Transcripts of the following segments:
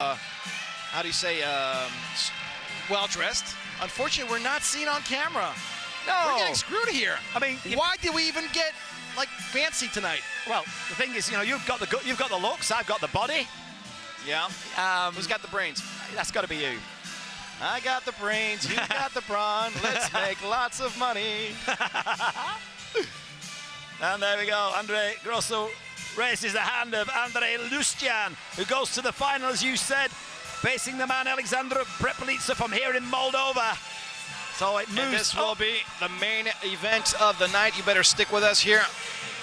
how do you say, well-dressed. Unfortunately, we're not seen on camera. No. We're getting screwed here. I mean, why did we even get, like, fancy tonight? Well, the thing is, you've got the looks, I've got the body. Yeah. Who's got the brains? That's got to be you. I got the brains, you got the brawn. Let's make lots of money. And there we go. Andre Grosso raises the hand of Andre Lustian, who goes to the final, as you said, facing the man Alexander Prepelica from here in Moldova. So it moves. And this will be the main event of the night. You better stick with us here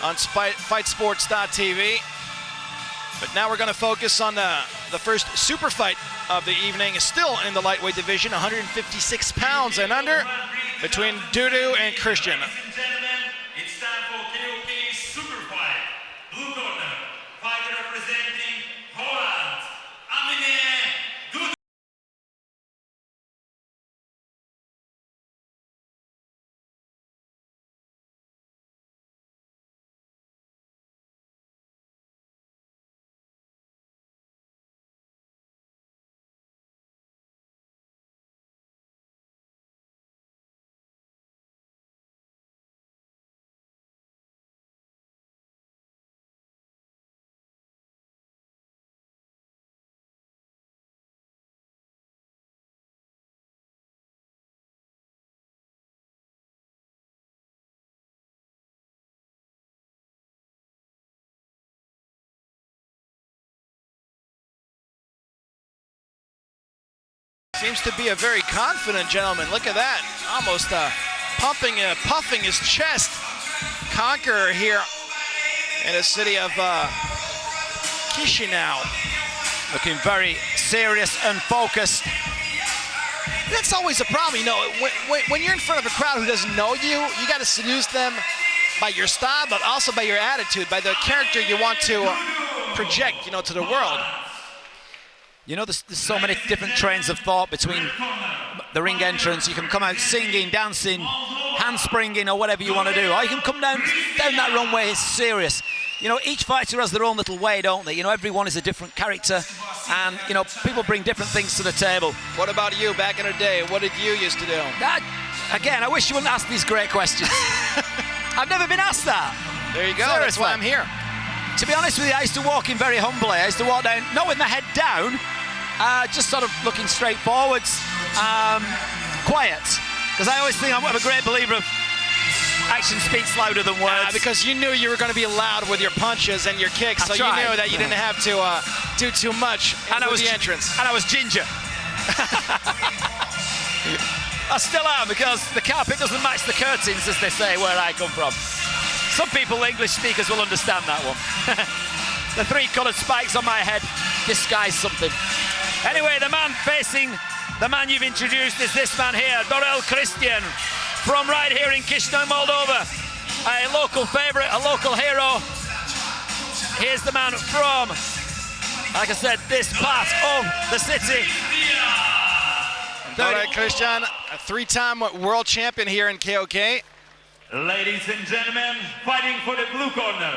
on FightSports.tv. But now we're going to focus on the first super fight of the evening, still in the lightweight division, 156 pounds and under, between Doudou and Cristian. It's time for KOK Super Fight. Blue corner, fighter representing Holland, Amine Doudou. Seems to be a very confident gentleman. Look at that. Almost puffing his chest. Conqueror here in the city of Chisinau. Looking very serious and focused. That's always a problem, you know. When you're in front of a crowd who doesn't know you, you got to seduce them by your style, but also by your attitude, by the character you want to project, you know, to the world. You know, there's so many different trains of thought between the ring entrance. You can come out singing, dancing, handspringing, or whatever you want to do. Or you can come down that runway serious. You know, each fighter has their own little way, don't they? You know, everyone is a different character. And, you know, people bring different things to the table. What about you back in the day? What did you used to do? Again, I wish you wouldn't ask these great questions. I've never been asked that. There you go. Seriously. That's why I'm here. To be honest with you, I used to walk in very humbly. I used to walk down, not with my head down, just sort of looking straight forwards, quiet. Because I always think I'm a great believer of action speaks louder than words. Because you knew you were going to be loud with your punches and your kicks, so you knew that you didn't have to do too much with the entrance. And I was ginger. I still am, because the carpet doesn't match the curtains, as they say, where I come from. Some people, English speakers, will understand that one. The three-coloured spikes on my head disguise something. Anyway, the man facing the man you've introduced is this man here, Dorel Cristian, from right here in Chisinau, Moldova. A local favourite, a local hero. Here's the man from, like I said, this part of the city. Dorel Cristian, a three-time world champion here in KOK. Ladies and gentlemen, fighting for the blue corner,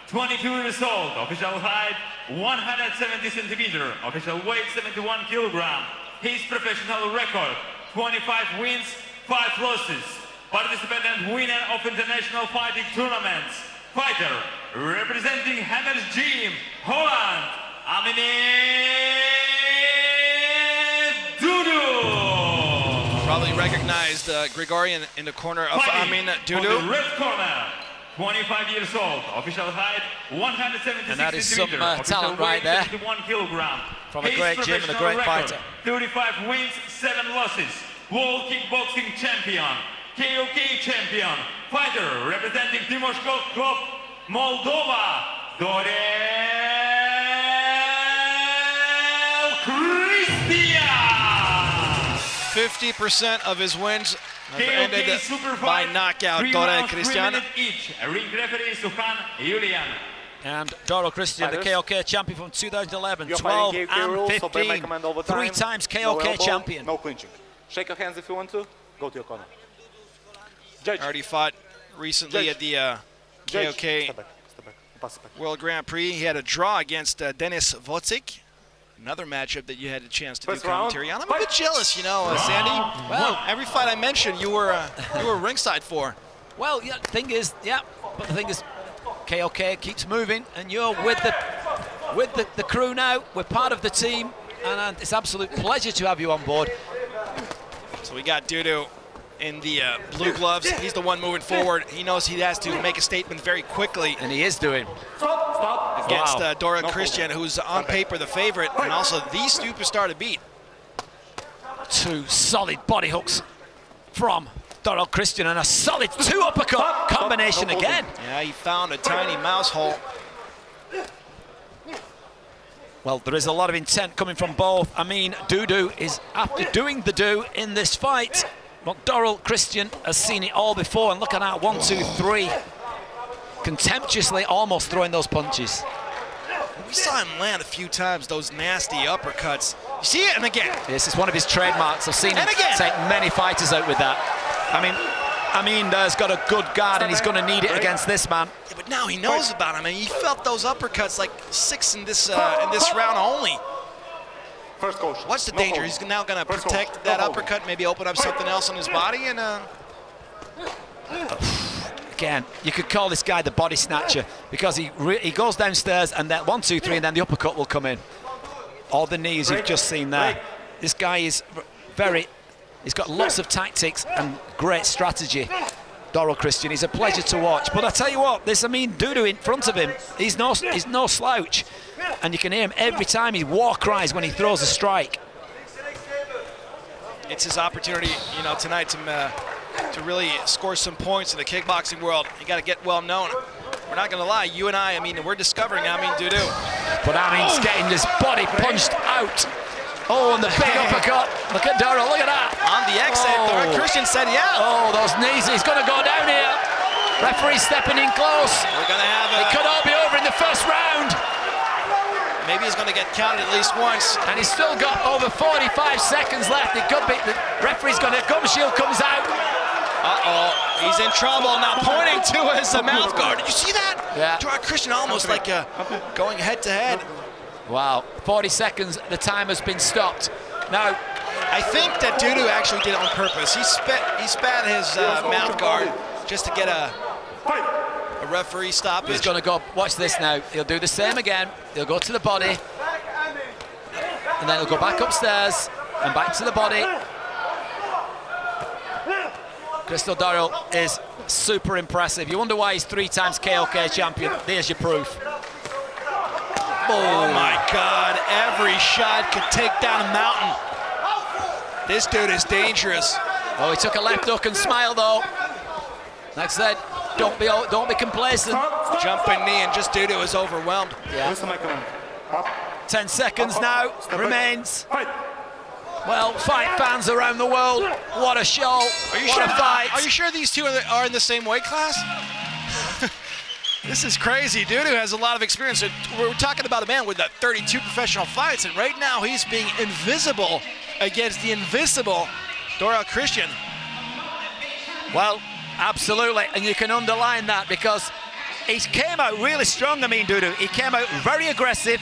22 years old, official height 170 centimeters, official weight 71 kilogram. His professional record, 25 wins, 5 losses. Participant and winner of international fighting tournaments. Fighter representing Hammers Gym, Holland, Amine Doudou. Probably recognized Grigorian in the corner of Amine Doudou. The red corner, 25 years old, official height 176 and that is some centimeters, talent right there. 71 kilogram. From a great gym and a great fighter. 35 wins, 7 losses. World kickboxing champion, KOK champion, fighter representing Timoshko Club, Moldova, Dorel Cristian. 50% of his wins have ended by knockout. Dorel Cristian. Each. Ring referee Suhan Julian. And Dorel Cristian, the KOK champion from 2011, 12 and 15, 3 times KOK champion. No clinching. Shake your hands if you want to. Go to your corner. Judge. Already fought recently at the KOK Step back. World Grand Prix. He had a draw against Denis Vocik. Another matchup that you had a chance to do First round. commentary on. I'm a bit jealous, you know, Sandy. Well, every fight I mentioned, you were ringside for. Well, yeah, thing is, yeah, but the thing is, KOK keeps moving, and you're with the crew now. We're part of the team, and it's an absolute pleasure to have you on board. So we got Doudou in the blue gloves. He's the one moving forward. He knows he has to make a statement very quickly. And he is doing. Against Wow. Dorel Cristian, who's on paper the favorite, and also the superstar to beat. Two solid body hooks from Dorel Cristian, and a solid two uppercut combination again. Yeah, he found a tiny mouse hole. Well, there is a lot of intent coming from both. Amine Doudou is after doing the do in this fight. But Dorel Cristian has seen it all before, and look at that, 1, 2, 3. Contemptuously almost throwing those punches. We saw him land a few times, those nasty uppercuts. You see it, and again. This is one of his trademarks. I've seen him take many fighters out with that. I mean, Amine has got a good guard, and he's going to need it against this man. Yeah, but now he knows about him. I mean, he felt those uppercuts like 6 in this round only. First coach. What's the danger? He's now going to protect that uppercut, maybe open up something else on his body, and Again, you could call this guy the body snatcher, because he goes downstairs, and then 1, 2, 3, and then the uppercut will come in. All the knees you've just seen there. This guy is he's got lots of tactics and great strategy. Dorel Cristian, he's a pleasure to watch. But I tell you what, this Amine Doudou in front of him, he's no slouch. And you can hear him every time he war cries when he throws a strike. it's his opportunity, you know, tonight to really score some points in the kickboxing world. You got to get well known. We're not going to lie, you and I mean, we're discovering Amine Doudou. But Amine's getting his body punched out. Oh, and the big uppercut. Look at Dorel, look at that. On the exit, Dorel Cristian said, yeah. Oh, those knees, he's going to go down here. Referee stepping in close. We're going to have It could all be over in the first round. Maybe he's going to get counted at least once. And he's still got over 45 seconds left. It could be, the referee's going to, gum shield comes out. Uh-oh, he's in trouble now, pointing to his mouth guard. Did you see that? Yeah. Dorel Cristian almost like going head to head. Wow, 40 seconds, the time has been stopped. Now, I think that Doudou actually did it on purpose. He spat his mouth guard just to get a referee stoppage. he's going to go, watch this now. He'll do the same again. He'll go to the body. And then he'll go back upstairs and back to the body. Crystal Dorel is super impressive. You wonder why he's 3 times KOK champion. There's your proof. Oh my God, every shot could take down a mountain. This dude is dangerous. Oh, he took a left hook and smiled though. Like I said, don't be complacent. Jumping knee, and just Doudou is overwhelmed. Yeah. 10 seconds now remains. Well, fight fans around the world, what a show, what a fight. Are you sure these two are in the same weight class? This is crazy. Doudou has a lot of experience. We're talking about a man with 32 professional fights, and right now he's being invisible against the invisible Dorel Cristian. Well, absolutely, and you can underline that because he came out really strong, Amine Doudou. He came out very aggressive,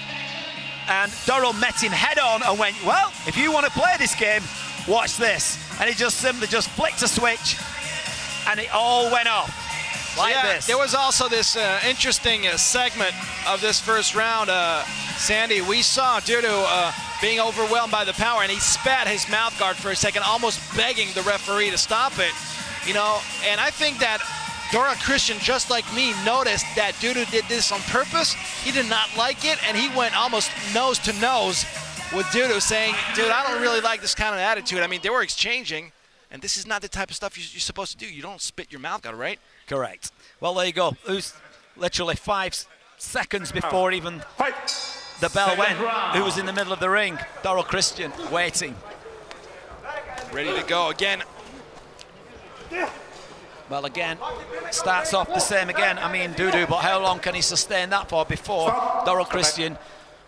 and Dorel met him head on and went, well, if you want to play this game, watch this. And he just simply just flicked a switch, and it all went off. Like this. There was also this interesting segment of this first round, Sandy. We saw Doudou being overwhelmed by the power, and he spat his mouth guard for a second, almost begging the referee to stop it. You know, and I think that Dorel Cristian, just like me, noticed that Doudou did this on purpose. He did not like it, and he went almost nose to nose with Doudou, saying, dude, I don't really like this kind of attitude. I mean, they were exchanging, and this is not the type of stuff you're supposed to do. You don't spit your mouth guard, right? Correct. Well, there you go. It was literally 5 seconds before even the bell went. Who was in the middle of the ring? Dorel Cristian, waiting. Ready to go again. Well, again, starts off the same again. Amine Doudou, but how long can he sustain that for before Dorel Cristian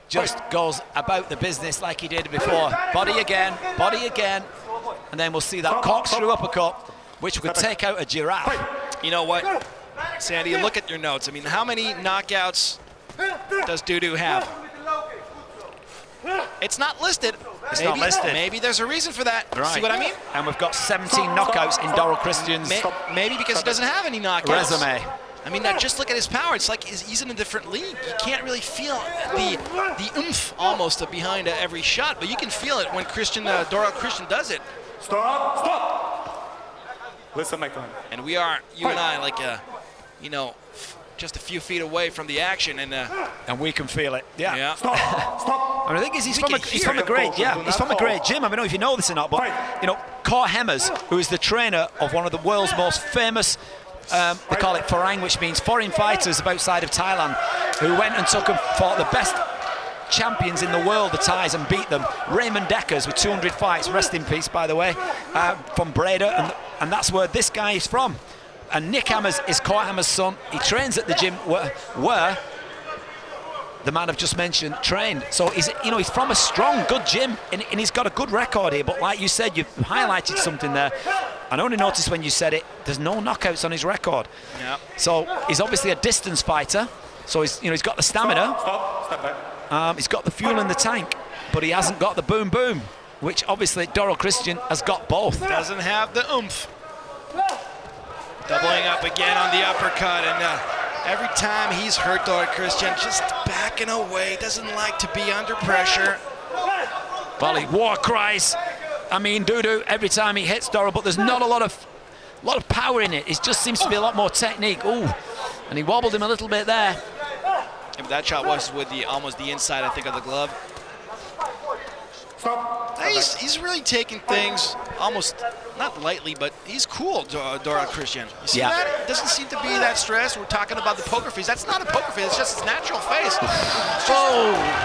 just goes about the business like he did before? Body again, and then we'll see that corkscrew uppercut, which could take out a giraffe. You know what, Sandy, look at your notes. I mean, how many knockouts does Doudou have? It's not listed. It's not listed. Maybe there's a reason for that. Right. See what I mean? And we've got 17 knockouts in Dorel Cristian's Maybe because he doesn't have any knockouts. resume. I mean, now just look at his power. It's like he's in a different league. You can't really feel the oomph almost of behind every shot, but you can feel it when Dorel Cristian does it. Stop! Listen, my friend. And we are, you and I, like, just a few feet away from the action, And we can feel it. Yeah. Stop! I mean, the thing is, he's We from can hear a great gym. I don't know if you know this or not, but Cor Hemmers, who is the trainer of one of the world's most famous, they call it Farang, which means foreign fighters outside of Thailand, who went and took and fought the best champions in the world, the Thais, and beat them. Raymond Deckers with 200 fights, rest in peace, by the way, from Breda, and that's where this guy is from. And Nick Hammers is Cor Hammers' son. He trains at the gym where the man I've just mentioned trained. So he's from a strong, good gym, and he's got a good record here. But like you said, you've highlighted something there. I only noticed when you said it, there's no knockouts on his record. Yep. So he's obviously a distance fighter. So he's got the stamina. Step back. He's got the fuel in the tank, but he hasn't got the boom boom, which obviously Dorel Cristian has got both. Doesn't have the oomph. Doubling up again on the uppercut, and every time he's hurt Dorel Cristian, just backing away, doesn't like to be under pressure. Well, he war cries. Amine Doudou every time he hits Dorel, but there's not a lot of power in it. It just seems to be a lot more technique. Ooh, and he wobbled him a little bit there. Yeah, but that shot was with almost the inside, I think, of the glove. Stop! He's really taking things almost not lightly, but he's cool, Dorel Cristian. You see that? It doesn't seem to be that stressed. We're talking about the poker face. That's not a poker face. It's just his natural face.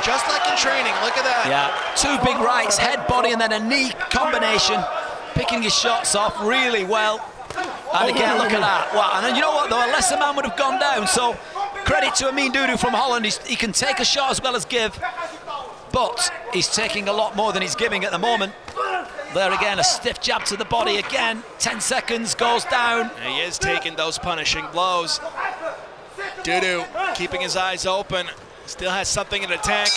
Just like in training. Look at that. Yeah, two big rights, head, body, and then a knee combination. Picking his shots off really well. And again, look at that. Wow. And then you know what, though? A lesser man would have gone down. So credit to Amine Doudou from Holland. He can take a shot as well as give. But he's taking a lot more than he's giving at the moment. There again, a stiff jab to the body again. 10 seconds, goes down. And he is taking those punishing blows. Doudou keeping his eyes open. Still has something in the tank.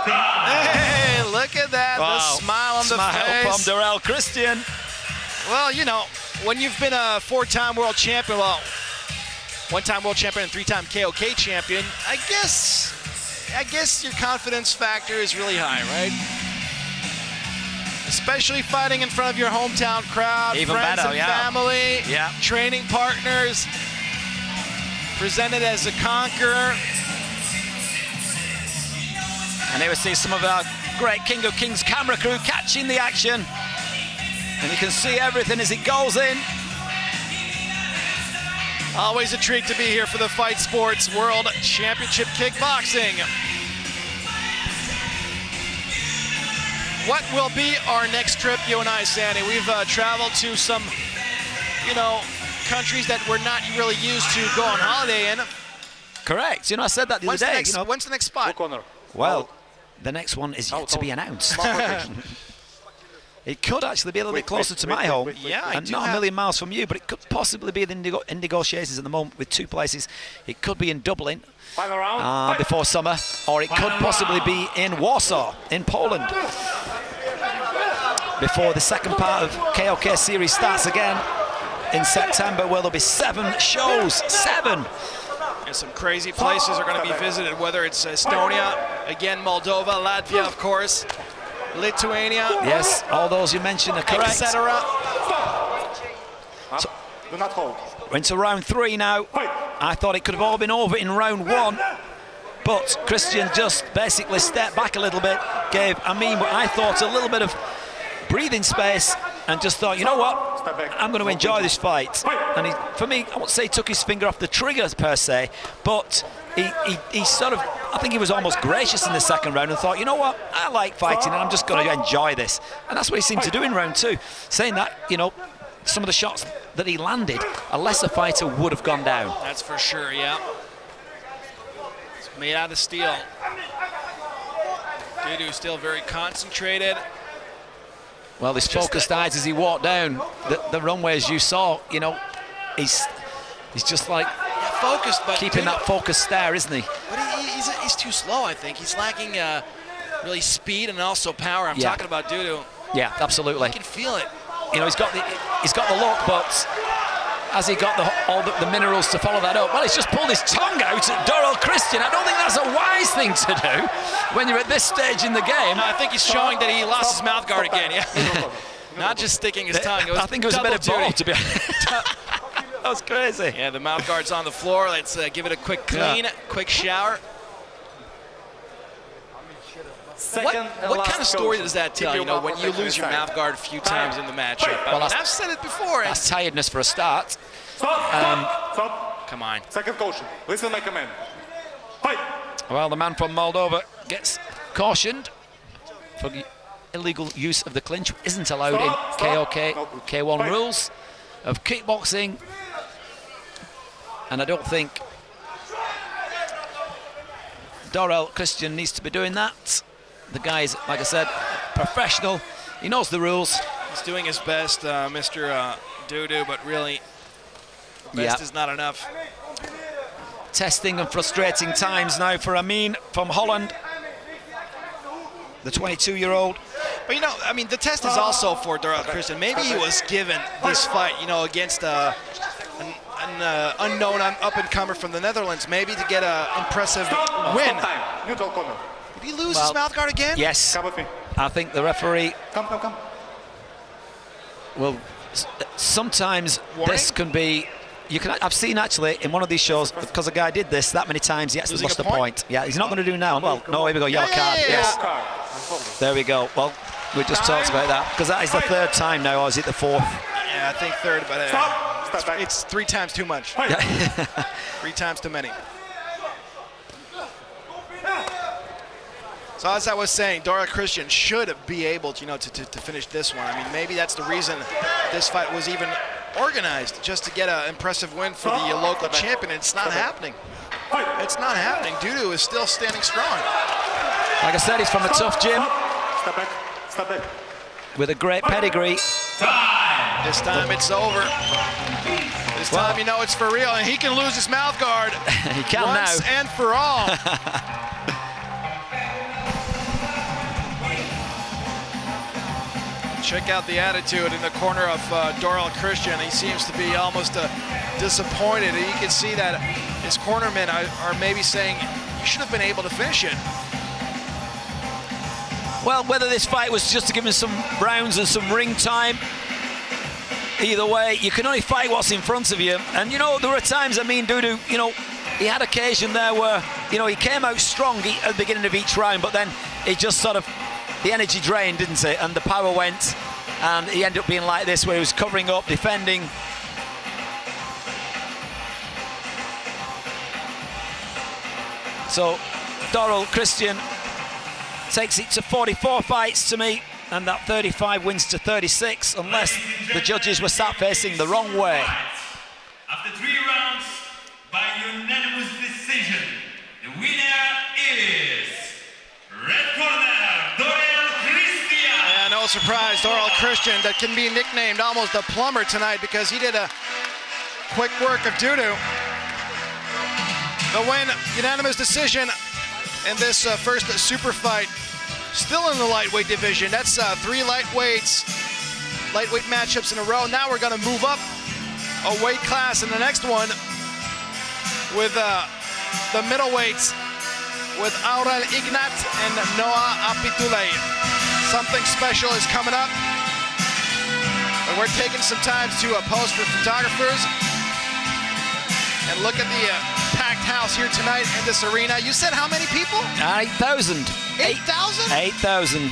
Hey, look at that. Wow. The smile on the face. From Dorel Cristian. Well, when you've been a 4-time world champion, well, 1-time world champion and 3-time KOK champion, I guess your confidence factor is really high, right? Especially fighting in front of your hometown crowd, Even friends better, and yeah. family, training partners, presented as a conqueror. And here we see some of our great King of Kings camera crew catching the action. And you can see everything as it goes in. Always a treat to be here for the Fight Sports World Championship Kickboxing. What will be our next trip, you and I, Sandy? We've traveled to some, countries that we're not really used to go on holiday in. Correct. I said that the other day. When's the next spot? Well, the next one is yet to be announced. It could actually be a little bit closer to my home, and not a million miles from you, but it could possibly be in negotiations at the moment with 2 places. It could be in Dublin before summer, or it could possibly be in Warsaw, in Poland, before the second part of KOK series starts again in September, where there'll be 7 shows. 7! And some crazy places are going to be visited, whether it's Estonia, again Moldova, Latvia, of course, Lithuania. Yes, all those you mentioned are correct. Etc. So, do not hold. We're into round 3 now. I thought it could have all been over in round 1, but Cristian just basically stepped back a little bit, gave Amine what I thought a little bit of breathing space, and just thought, you know what, I'm going to enjoy this fight. And for me, I won't say he took his finger off the trigger per se, but he sort of, I think he was almost gracious in the second round and thought, you know what, I like fighting and I'm just going to enjoy this. And that's what he seemed to do in round 2. Saying that, some of the shots that he landed, a lesser fighter would have gone down. That's for sure, yeah. It's made out of steel. Doudou still very concentrated. Well, his focused eyes as he walked down the runway, as you saw, he's just like focused, but keeping that focused stare, isn't he? But he's too slow, I think. He's lacking really speed and also power. I'm talking about Doudou. Yeah, absolutely. You can feel it. You know, he's got the look, but has he got all the minerals to follow that up? Well, he's just pulled his tongue out at Dorel Cristian. I don't think that's a wise thing to do when you're at this stage in the game. No, I think he's showing that he lost his mouth guard again. Yeah. Not just sticking his tongue. I think it was a bit of both, to be honest. That was crazy. Yeah, the mouth guard's on the floor. Let's give it a quick clean, quick shower. What kind of story does that tell, you know, when you lose your mouth guard a few times in the matchup? Well, I've said it before. That's tiredness for a start. Stop. Come on. Second caution. Listen to my command. Fight. Well, the man from Moldova gets cautioned for the illegal use of the clinch, which isn't allowed in K1 rules of kickboxing. And I don't think Dorel Cristian needs to be doing that. The guy is, like I said, professional. He knows the rules. He's doing his best, Mr. Doudou, but really, best is not enough. Testing and frustrating times now for Amine from Holland, the 22-year-old. But, you know, I mean, the test is also for Dorel Cristian. Maybe he was given this fight, you know, against an unknown up-and-comer from the Netherlands, maybe to get an impressive win. Neutral corner. Did he lose his mouth guard again? Yes. Come with me. I think the referee Come. will. Sometimes this can be. I've seen actually in one of these shows, because a guy did this that many times, he actually lost a point. Yeah, he's not going to do now. Well, no, here we go, yellow card. Yes. There we go. Well, we just talked about that, because that is the third time now, or is it the fourth? Yeah, I think third, but it's 3 times too much. 3 times too many. So as I was saying, Dorel Cristian should be able to, you know, to finish this one. I mean, maybe that's the reason this fight was even organized, just to get an impressive win for the local champion. And it's not happening. It's not happening. Doudou is still standing strong. Like I said, he's from a tough gym. Step back. With a great pedigree. This time it's over. This time you know it's for real, and he can lose his mouth guard He can once now. and for all. Check out the attitude in the corner of Dorel Cristian. He seems to be almost disappointed. You can see that his cornermen are maybe saying, you should have been able to finish it. Well, whether this fight was just to give him some rounds and some ring time, either way, you can only fight what's in front of you. And, you know, there were times, Amine Doudou, you know, he had occasion there where, you know, he came out strong at the beginning of each round, but then he just sort of, the energy drained, didn't it? And the power went, and he ended up being like this, where he was covering up, defending. So, Dorel Cristian takes it to 44 fights to me, and that 35 wins to 36, unless the judges were sat facing the wrong way. After 3 rounds, by unanimous decision, the winner is red corner, Dorel Cristian. Yeah, no surprise, Dorel Cristian, that can be nicknamed almost a plumber tonight, because he did a quick work of Doudou. The win, unanimous decision in this first super fight. Still in the lightweight division. That's 3 lightweight matchups in a row. Now we're going to move up a weight class in the next one with the middleweights with Aurel Ignat and Noah Apitule. Something special is coming up. And we're taking some time to pose for photographers and look at the packed house here tonight in this arena. You said how many people? 8,000. 8,000? 8,000.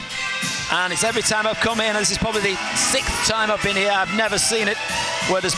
And it's every time I've come in, and this is probably the 6th time I've been here, I've never seen it where there's